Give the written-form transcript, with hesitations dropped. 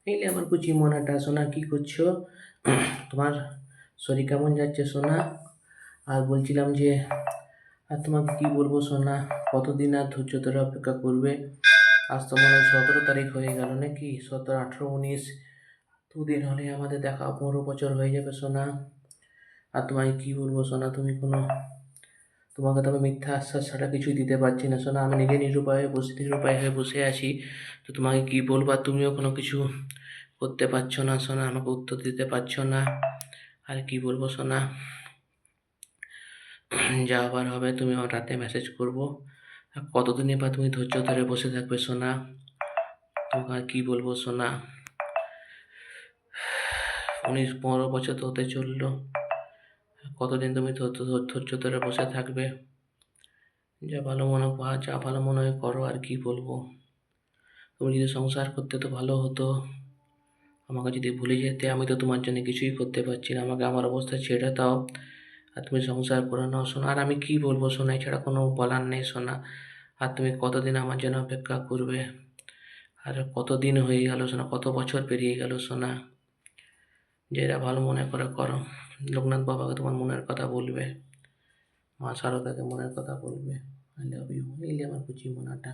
এইলে আমার কুচি মোনাটা, সোনা কি করছো? তোমার শরীর কেমন যাচ্ছে সোনা? আর বলছিলাম যে, আর তোমাকে কি বলবো সোনা, কতদিন আর ধৈর্য ধরে অপেক্ষা করবে? আজ তো মনে হয় 17 তারিখ হয়ে গেল নাকি, 17, 18, 19, দুদিন হলে আমাদের দেখা 15 বছর হয়ে যাবে সোনা। আর তোমাকে কি বলবো সোনা, তোমাকে তো আমি মিথ্যা আশ্বাস ছাড়া কিছুই দিতে পারছি না সোনা। আমি নিজে নিরুপায় হয়ে বসে আছি। তো তোমাকে কি বলবো, আর তুমিও কোনো কিছু করতে পারছো না সোনা, আমাকে উত্তর দিতে পারছো না। আর কি বলবো সোনা, যা আবার হবে তুমি আমার রাতে মেসেজ করবো। আর কতদিনই বা তুমি ধৈর্য ধরে বসে থাকবে সোনা? তোমাকে আর কি বলবো সোনা, 15 বছর তো হতে চললো। কতদিন তুমি ধৈর্য ধরে বসে থাকবে? যা ভালো মনে হয় করো, আর কি বলবো। তুমি যদি সংসার করতে তো ভালো হতো, আমাকে যদি ভুলে যেতে, আমি তো তোমার জন্য কিছুই করতে পারছি না, আমাকে আমার অবস্থা ছেড়ে দাও। আর তুমি সংসার করে নাও সোনা। আর আমি কি বলবো সোনা, এছাড়া কোনো বলার নেই সোনা। আর তুমি কতদিন আমার জন্য অপেক্ষা করবে? আর কতদিন হয়ে গেল সোনা, কত বছর পেরিয়ে গেল সোনা। যেটা ভালো মনে করে করো। লোকনাথ বাবাকে তোমার মনের কথা বলবে, মা শারদাকে মনের কথা বলবে। I love you. এই আমার কুচি মোনাটা।